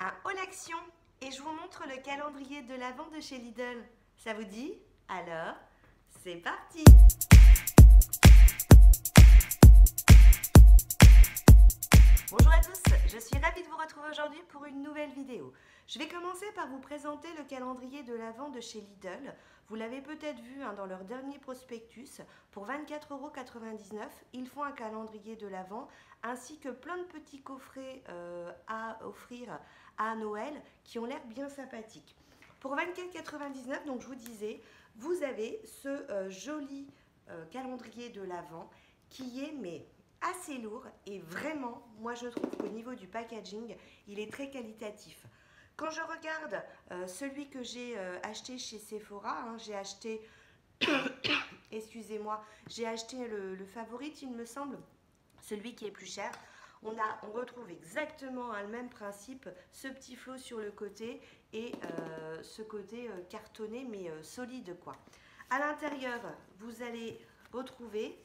un haul action et je vous montre le calendrier de l'Avent de chez Lidl. Ça vous dit? Alors, c'est parti! Bonjour à tous, je suis ravie de vous retrouver aujourd'hui pour une nouvelle vidéo. Je vais commencer par vous présenter le calendrier de l'Avent de chez Lidl. Vous l'avez peut-être vu dans leur dernier prospectus. Pour 24,99 €, ils font un calendrier de l'Avent ainsi que plein de petits coffrets à offrir à Noël qui ont l'air bien sympathiques. Pour 24,99 €, donc je vous disais, vous avez ce joli calendrier de l'Avent qui est assez lourd et vraiment, moi je trouve qu'au niveau du packaging, il est très qualitatif. Quand je regarde celui que j'ai acheté chez Sephora, j'ai acheté, excusez-moi, j'ai acheté le Favorite, il me semble, celui qui est plus cher. On retrouve exactement le même principe, ce petit flot sur le côté et ce côté cartonné mais solide quoi. À l'intérieur, vous allez retrouver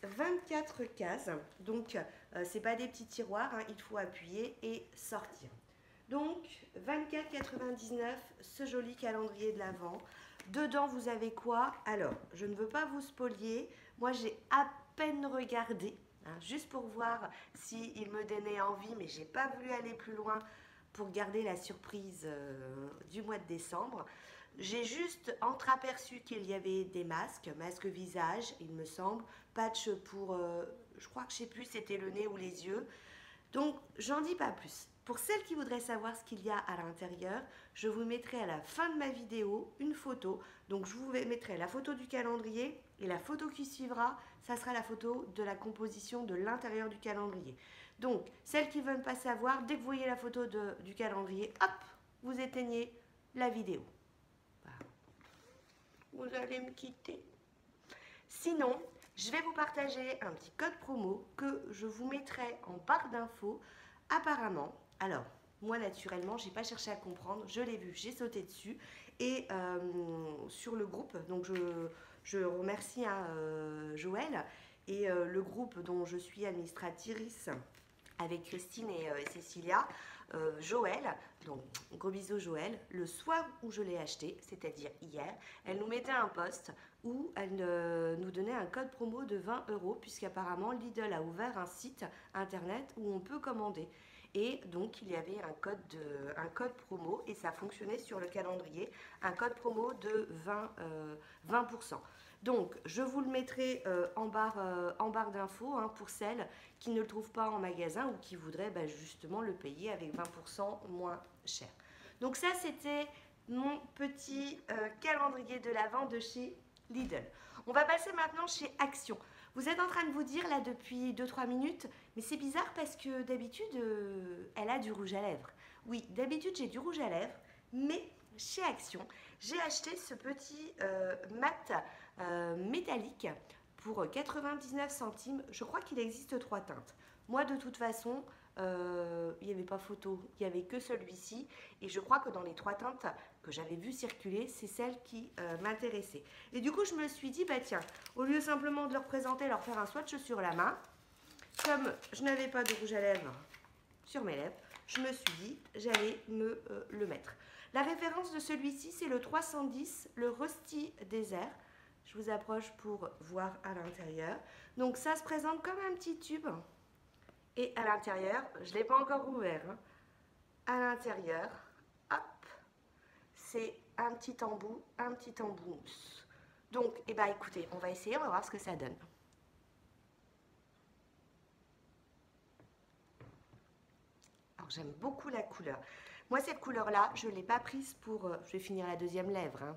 24 cases, donc c'est pas des petits tiroirs, il faut appuyer et sortir. Donc 24,99 €, ce joli calendrier de l'Avent. Dedans vous avez quoi? Alors, je ne veux pas vous spolier, moi j'ai à peine regardé, juste pour voir s'il me donnait envie, mais j'ai pas voulu aller plus loin pour garder la surprise du mois de décembre. J'ai juste entreaperçu qu'il y avait des masques visage, il me semble, patch pour, je crois que je sais plus, c'était le nez ou les yeux. Donc, j'en dis pas plus. Pour celles qui voudraient savoir ce qu'il y a à l'intérieur, je vous mettrai à la fin de ma vidéo une photo. Donc, je vous mettrai la photo du calendrier et la photo qui suivra, ça sera la photo de la composition de l'intérieur du calendrier. Donc, celles qui ne veulent pas savoir, dès que vous voyez la photo du calendrier, hop, vous éteignez la vidéo. Vous allez me quitter. Sinon, je vais vous partager un petit code promo que je vous mettrai en barre d'infos. Apparemment, alors, moi naturellement, j'ai pas cherché à comprendre, je l'ai vu, j'ai sauté dessus. Et sur le groupe, donc je remercie Joël et le groupe dont je suis administratrice avec Christine et Cécilia, Joël, donc gros bisous Joël, le soir où je l'ai acheté, c'est-à-dire hier, elle nous mettait un post où elle nous donnait un code promo de 20 €, puisqu'apparemment Lidl a ouvert un site internet où on peut commander. Et donc il y avait un code promo et ça fonctionnait sur le calendrier, un code promo de 20%. Donc, je vous le mettrai en barre d'infos pour celles qui ne le trouvent pas en magasin ou qui voudraient justement le payer avec 20% moins cher. Donc ça, c'était mon petit calendrier de l'Avent de chez Lidl. On va passer maintenant chez Action. Vous êtes en train de vous dire là depuis 2-3 minutes, mais c'est bizarre parce que d'habitude, elle a du rouge à lèvres. Oui, d'habitude j'ai du rouge à lèvres, mais chez Action, j'ai acheté ce petit mat métallique pour 99 centimes. Je crois qu'il existe 3 teintes. Moi, de toute façon, il n'y avait pas photo, il n'y avait que celui-ci. Et je crois que dans les 3 teintes que j'avais vu circuler, c'est celle qui m'intéressait. Et du coup, je me suis dit, bah tiens, au lieu simplement de leur présenter, leur faire un swatch sur la main, comme je n'avais pas de rouge à lèvres sur mes lèvres, je me suis dit, j'allais me le mettre. La référence de celui-ci, c'est le 310, le Rusty Desert. Je vous approche pour voir à l'intérieur. Donc ça se présente comme un petit tube. Et à l'intérieur, je ne l'ai pas encore ouvert. À l'intérieur, hop, c'est un petit embout mousse. Donc, eh ben, écoutez, on va essayer, on va voir ce que ça donne. Alors j'aime beaucoup la couleur. Moi, cette couleur-là, je ne l'ai pas prise pour... je vais finir la deuxième lèvre.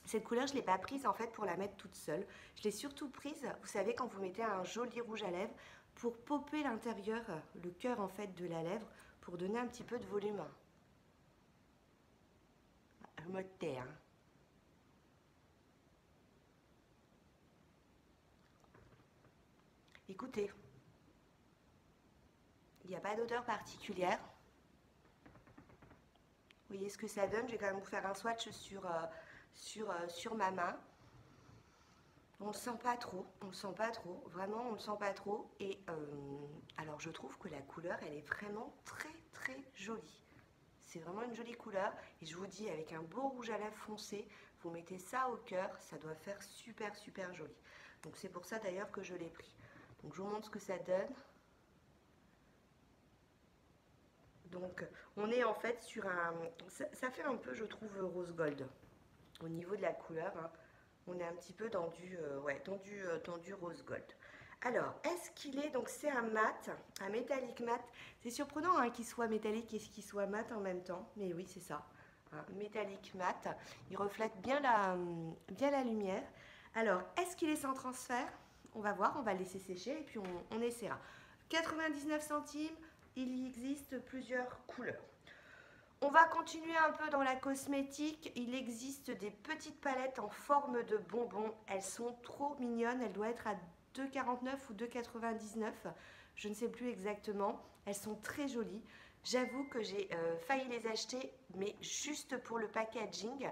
Cette couleur, je ne l'ai pas prise en fait pour la mettre toute seule. Je l'ai surtout prise, vous savez, quand vous mettez un joli rouge à lèvres, pour popper l'intérieur, le cœur en fait de la lèvre, pour donner un petit peu de volume. Je me tais, Écoutez, il n'y a pas d'odeur particulière. Vous voyez ce que ça donne? Je vais quand même vous faire un swatch sur ma main. On le sent pas trop, on le sent pas trop, vraiment on le sent pas trop. Et alors je trouve que la couleur elle est vraiment très très jolie. C'est vraiment une jolie couleur et je vous dis avec un beau rouge à lèvres foncé, vous mettez ça au cœur, ça doit faire super super joli. Donc c'est pour ça d'ailleurs que je l'ai pris. Donc je vous montre ce que ça donne. Donc on est en fait sur un, ça fait un peu je trouve rose gold au niveau de la couleur, hein. On est un petit peu dans du, ouais, dans du rose gold. Alors, est-ce qu'il est, donc c'est un mat, un métallique mat. C'est surprenant hein, qu'il soit métallique et qu'il soit mat en même temps, mais oui, c'est ça. Un métallique mat, il reflète bien la lumière. Alors, est-ce qu'il est sans transfert? On va voir, on va le laisser sécher et puis on essaiera. 99 centimes, il y existe plusieurs couleurs. On va continuer un peu dans la cosmétique. Il existe des petites palettes en forme de bonbons. Elles sont trop mignonnes. Elles doivent être à 2,49 ou 2,99. Je ne sais plus exactement. Elles sont très jolies. J'avoue que j'ai failli les acheter, mais juste pour le packaging.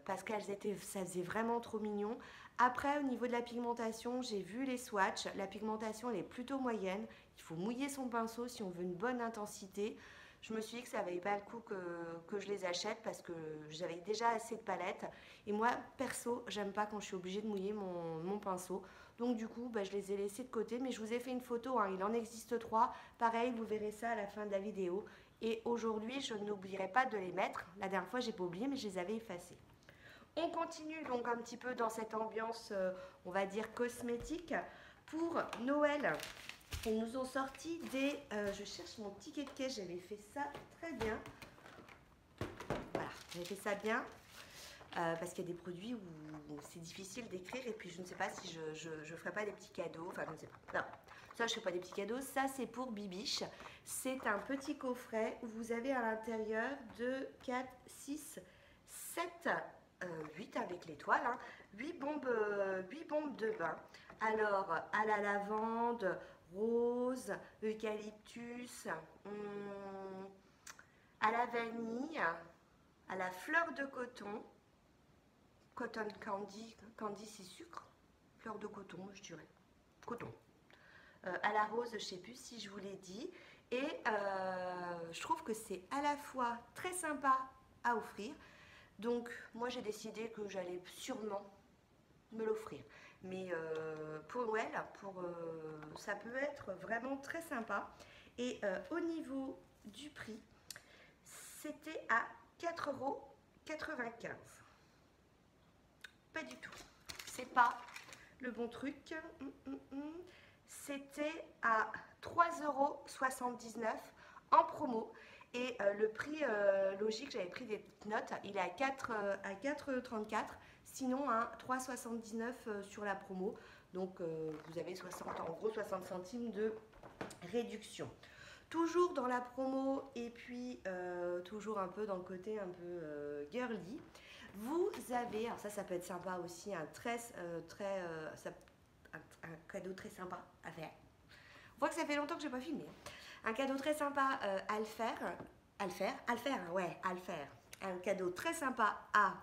Parce qu'elles étaient, ça faisait vraiment trop mignon. Après, au niveau de la pigmentation, j'ai vu les swatchs. La pigmentation, elle est plutôt moyenne. Il faut mouiller son pinceau si on veut une bonne intensité. Je me suis dit que ça ne valait pas le coup que je les achète parce que j'avais déjà assez de palettes. Et moi, perso, j'aime pas quand je suis obligée de mouiller mon pinceau. Donc du coup, je les ai laissés de côté. Mais je vous ai fait une photo, hein. Il en existe 3. Pareil, vous verrez ça à la fin de la vidéo. Et aujourd'hui, je n'oublierai pas de les mettre. La dernière fois, j'ai pas oublié, mais je les avais effacés. On continue donc un petit peu dans cette ambiance, on va dire, cosmétique. Pour Noël, ils nous ont sorti des... je cherche mon ticket de caisse, j'avais fait ça très bien. Voilà, j'avais fait ça bien. Parce qu'il y a des produits où c'est difficile d'écrire et puis je ne sais pas si je ferai pas des petits cadeaux. Enfin, je ne sais pas. Non, ça, je ne fais pas des petits cadeaux. Ça, c'est pour Bibiche. C'est un petit coffret où vous avez à l'intérieur 2, 4, 6, 7... 8 avec l'étoile, hein. 8 bombes de bain. Alors, à la lavande, rose, eucalyptus, à la vanille, à la fleur de coton, cotton candy, candy c'est sucre, fleur de coton, je dirais, coton. À la rose, je ne sais plus si je vous l'ai dit. Et je trouve que c'est à la fois très sympa à offrir. Donc, moi, j'ai décidé que j'allais sûrement me l'offrir. Mais pour Noël, ça peut être vraiment très sympa. Et au niveau du prix, c'était à 4,95 €. Pas du tout. C'est pas le bon truc. C'était à 3,79 € en promo. Et le prix logique, j'avais pris des notes, il est à 4,34 €, sinon à 3,79 € sur la promo. Donc vous avez 60, en gros 60 centimes de réduction. Toujours dans la promo et puis toujours un peu dans le côté un peu girly. Vous avez, alors ça peut être sympa aussi, un cadeau très sympa à faire. On voit que ça fait longtemps que je n'ai pas filmé. Un cadeau très sympa à le faire. Un cadeau très sympa à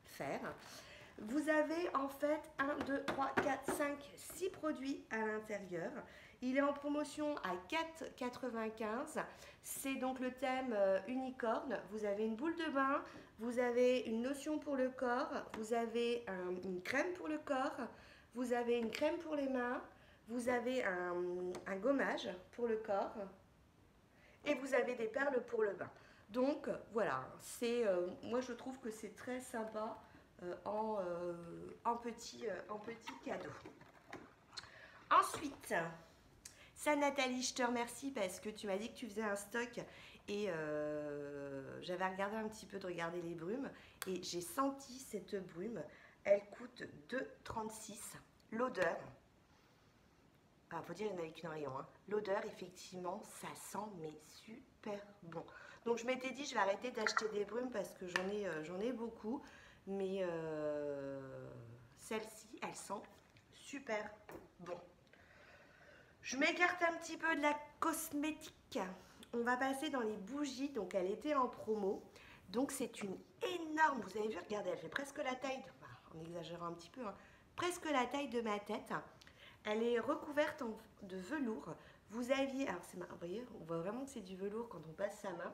faire. Vous avez en fait 1, 2, 3, 4, 5, 6 produits à l'intérieur. Il est en promotion à 4,95 €. C'est donc le thème unicorne. Vous avez une boule de bain, vous avez une lotion pour le corps, vous avez une crème pour le corps, vous avez une crème pour les mains, vous avez un gommage pour le corps et vous avez des perles pour le bain. Donc voilà, moi je trouve que c'est très sympa en petit cadeau. Ensuite, ça Nathalie, je te remercie parce que tu m'as dit que tu faisais un stock et j'avais regardé un petit peu de regarder les brumes et j'ai senti cette brume. Elle coûte 2,36 €. L'odeur, faut dire qu'il n'y en avait qu'une rayon, hein. L'odeur, effectivement, ça sent mais super bon. Donc je m'étais dit, je vais arrêter d'acheter des brumes parce que j'en ai beaucoup. Mais celle-ci, elle sent super bon. Je m'écarte un petit peu de la cosmétique. On va passer dans les bougies. Donc elle était en promo. Donc c'est une énorme, vous avez vu, regardez, elle fait presque la taille, en exagérant un petit peu, hein, presque la taille de ma tête. Elle est recouverte de velours. Vous aviez, alors c'est marrant, vous voyez, on voit vraiment que c'est du velours quand on passe sa main.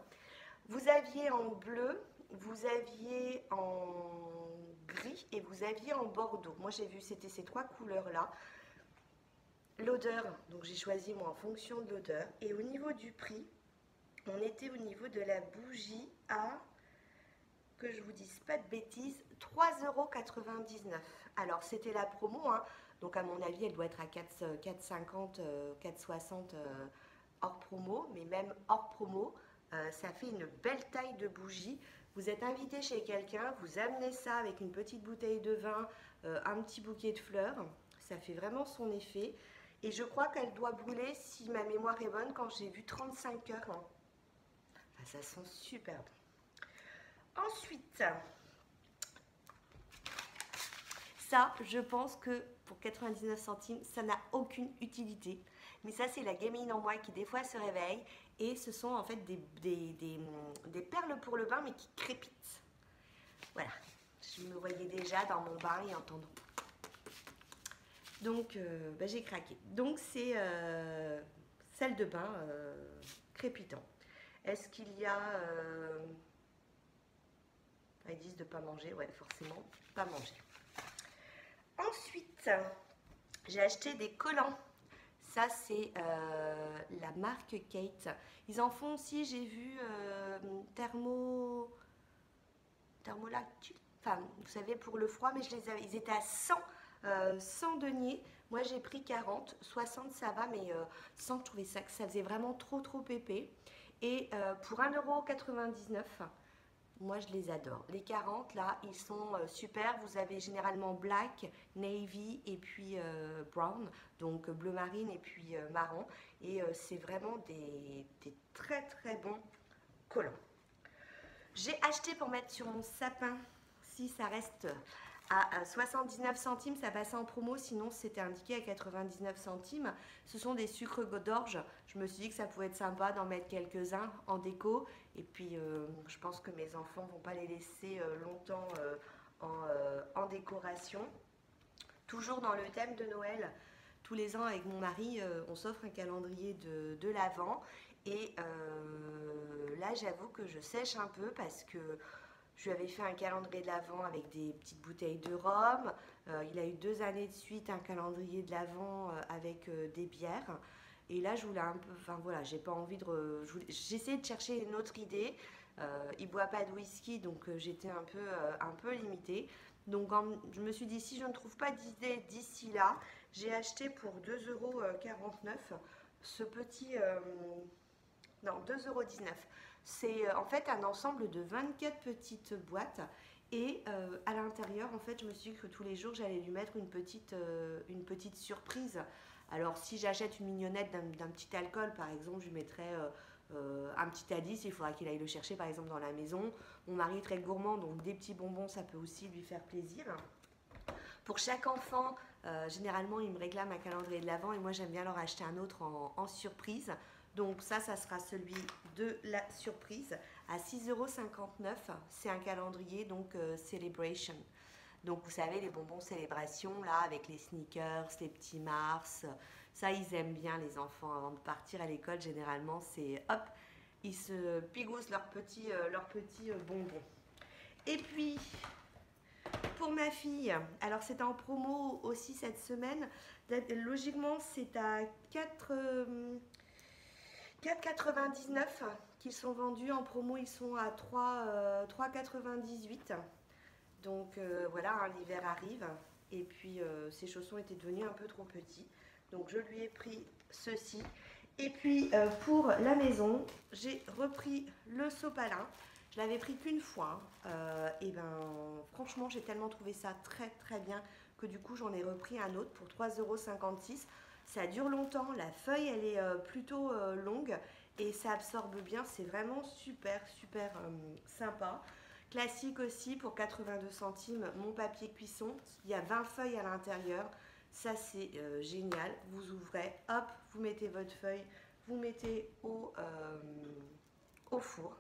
Vous aviez en bleu, vous aviez en gris et vous aviez en bordeaux. Moi j'ai vu, c'était ces 3 couleurs-là. L'odeur, donc j'ai choisi moi en fonction de l'odeur. Et au niveau du prix, on était au niveau de la bougie à, que je vous dise pas de bêtises, 3,99 €. Alors c'était la promo, hein, donc à mon avis elle doit être à 4,50, 4,60 hors promo, mais même hors promo, ça fait une belle taille de bougie. Vous êtes invité chez quelqu'un, vous amenez ça avec une petite bouteille de vin, un petit bouquet de fleurs, ça fait vraiment son effet. Et je crois qu'elle doit brûler, si ma mémoire est bonne, quand j'ai vu 35 heures. Enfin, ça sent super bon. Ensuite, ça, je pense que pour 99 centimes, ça n'a aucune utilité. Mais ça, c'est la gamine en moi qui des fois se réveille. Et ce sont en fait des perles pour le bain, mais qui crépitent. Voilà, je me voyais déjà dans mon bain et entendant. Donc, j'ai craqué. Donc, c'est salle de bain crépitant. Est-ce qu'il y a... ils disent de ne pas manger. Ouais, forcément, pas manger. Ensuite, j'ai acheté des collants. Ça, c'est la marque Kate. Ils en font aussi, j'ai vu, Thermolactu. Enfin, vous savez, pour le froid, mais ils étaient à 100 deniers. Moi, j'ai pris 40. 60, ça va, mais 100, je trouvais ça que ça faisait vraiment trop épais. Et pour 1,99 €, moi, je les adore. Les 40, là, ils sont super. Vous avez généralement black, navy et puis brown, donc bleu marine et puis marron. Et c'est vraiment des très bons collants. J'ai acheté pour mettre sur mon sapin, si ça reste à 79 centimes, ça passait en promo, sinon c'était indiqué à 99 centimes. Ce sont des sucres d'orge. Je me suis dit que ça pouvait être sympa d'en mettre quelques-uns en déco. Et puis je pense que mes enfants ne vont pas les laisser longtemps en décoration. Toujours dans le thème de Noël, tous les ans avec mon mari, on s'offre un calendrier de l'Avent. Et là, j'avoue que je sèche un peu parce que je lui avais fait un calendrier de l'Avent avec des petites bouteilles de rhum. Il a eu 2 années de suite un calendrier de l'Avent avec des bières. Et là, je voulais un peu... Enfin voilà, j'ai pas envie de... J'essayais de chercher une autre idée. Il boit pas de whisky, donc j'étais un peu limitée. Donc je me suis dit, si je ne trouve pas d'idée d'ici là, j'ai acheté pour 2,49 € ce petit... non, 2,19 €. C'est en fait un ensemble de 24 petites boîtes. Et à l'intérieur, en fait, je me suis dit que tous les jours, j'allais lui mettre une petite surprise. Alors, si j'achète une mignonnette d'un petit alcool, par exemple, je lui mettrais un petit Alice. Il faudra qu'il aille le chercher, par exemple, dans la maison. Mon mari est très gourmand, donc des petits bonbons, ça peut aussi lui faire plaisir. Pour chaque enfant, généralement, il me réclame un calendrier de l'Avent et moi, j'aime bien leur acheter un autre en surprise. Donc ça sera celui de la surprise à 6,59 €. C'est un calendrier, donc Celebration. Donc vous savez, les bonbons célébration, là, avec les sneakers, les petits Mars. Ça, ils aiment bien, les enfants, avant de partir à l'école. Généralement, c'est hop, ils se pigoussent leurs petits bonbons. Et puis, pour ma fille, alors c'est en promo aussi cette semaine. Logiquement, c'est à 4,99 € qu'ils sont vendus. En promo, ils sont à 3,98 €. Donc voilà, l'hiver arrive. Et puis ces chaussons étaient devenus un peu trop petits. Donc je lui ai pris ceci. Et puis pour la maison, j'ai repris le sopalin. Je l'avais pris qu'une fois. Et ben franchement, j'ai tellement trouvé ça très bien que du coup, j'en ai repris un autre pour 3,56 €. Ça dure longtemps, la feuille elle est plutôt longue et ça absorbe bien, c'est vraiment super sympa. Classique aussi pour 82 centimes, mon papier cuisson, il y a 20 feuilles à l'intérieur, ça c'est génial. Vous ouvrez, hop, vous mettez votre feuille, vous mettez au four.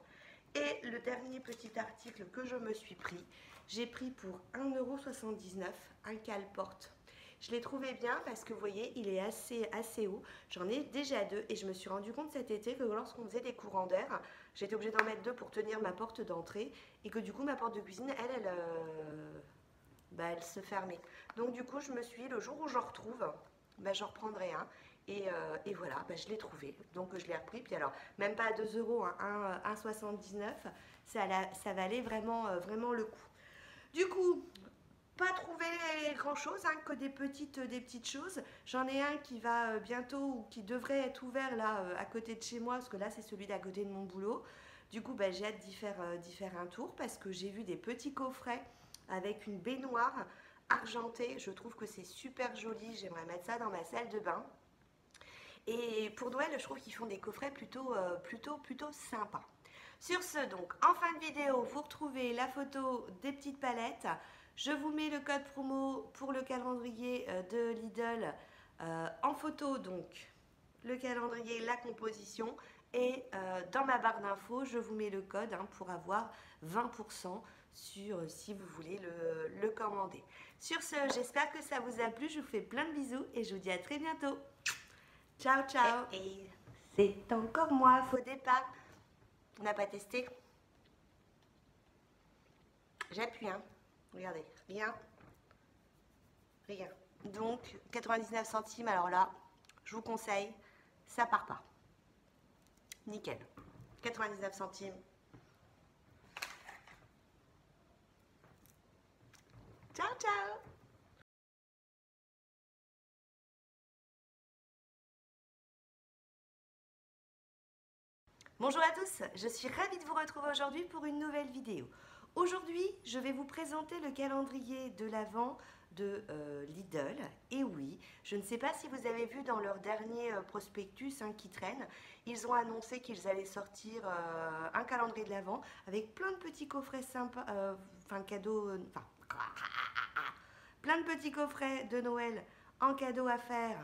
Et le dernier petit article que je me suis pris, j'ai pris pour 1,79 € un cale-porte Je l'ai trouvé bien parce que vous voyez, il est assez haut. J'en ai déjà 2 et je me suis rendu compte cet été que lorsqu'on faisait des courants d'air, j'étais obligée d'en mettre 2 pour tenir ma porte d'entrée et que du coup ma porte de cuisine, elle se fermait. Donc du coup, je me suis dit, le jour où j'en retrouve, j'en reprendrai un. Et voilà, je l'ai trouvé. Donc je l'ai repris. Puis alors, même pas à 2 €, hein, 1,79 €, ça valait vraiment le coup. Du coup, pas trouvé grand chose, hein, que des petites choses. J'en ai un qui va bientôt, ou qui devrait être ouvert là à côté de chez moi, parce que là c'est celui d'à côté de mon boulot. Du coup, j'ai hâte d'y faire un tour parce que j'ai vu des petits coffrets avec une baignoire argentée. Je trouve que c'est super joli. J'aimerais mettre ça dans ma salle de bain. Et pour Noël, je trouve qu'ils font des coffrets plutôt sympas. Sur ce, donc, en fin de vidéo, vous retrouvez la photo des petites palettes. Je vous mets le code promo pour le calendrier de Lidl en photo, donc le calendrier, la composition. Et dans ma barre d'infos, je vous mets le code pour avoir 20% sur si vous voulez le commander. Sur ce, j'espère que ça vous a plu. Je vous fais plein de bisous et je vous dis à très bientôt. Ciao, ciao. Et c'est encore moi, faux départ. On n'a pas testé. J'appuie, hein. Regardez, rien. Donc, 99 centimes, alors là, je vous conseille, ça part pas. Nickel. 99 centimes. Ciao, ciao. Bonjour à tous, je suis ravie de vous retrouver aujourd'hui pour une nouvelle vidéo. Aujourd'hui, je vais vous présenter le calendrier de l'Avent de Lidl. Et oui, je ne sais pas si vous avez vu dans leur dernier prospectus qui traîne, ils ont annoncé qu'ils allaient sortir un calendrier de l'Avent avec plein de petits coffrets sympas, cadeaux, plein de petits coffrets de Noël en cadeau à faire.